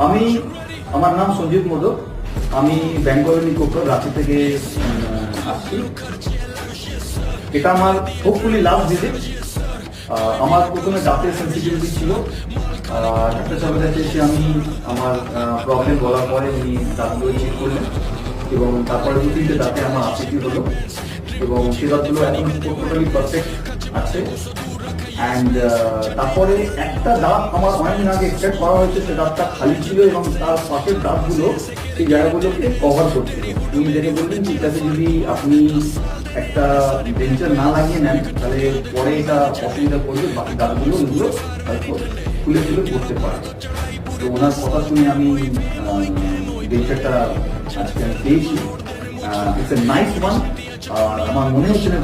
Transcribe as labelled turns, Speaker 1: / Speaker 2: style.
Speaker 1: আমি আমার নাম সঞ্জীব মোদক। আমি বেঙ্গলি কোকর রাঁচি থেকে আসছি। এটা আমার হোপফুলি লাস্ট ভিজিট। আমার প্রথমে দাঁতের সেন্সিটিভিটি ছিল। ডাক্তার সাহেবের কাছে এসে আমি আমার প্রবলেম বলার পরে উনি দাঁতগুলো চেক করলেন এবং তারপরে 2-3টে দাঁতে আমার আপত্তি হলো এবং সে দাঁতগুলো এখন টোটালি পারফেক্ট আছে। অ্যান্ড তারপরে একটা দাঁত আমার অনেকদিন আগে এক্সট্রাক্ট করা হয়েছে, সে দাঁতটা খালি ছিল এবং তার পাশের দাঁতগুলো সেই জায়গাগুলোকে কভার করছিল। উনি দেখে বললেন যে এটাকে যদি আপনি একটা ডেন্টার না লাগিয়ে নেন তাহলে পরে এটা অসুবিধা করবে, বাকি দাঁতগুলো ওগুলো হয়তো খুলে খুলে পড়তে পারে। তো ওনার কথা শুনে আমি ডেন্টারটা আজকে আমি পেয়েছি। It's a nice one. আমার মনে হচ্ছে না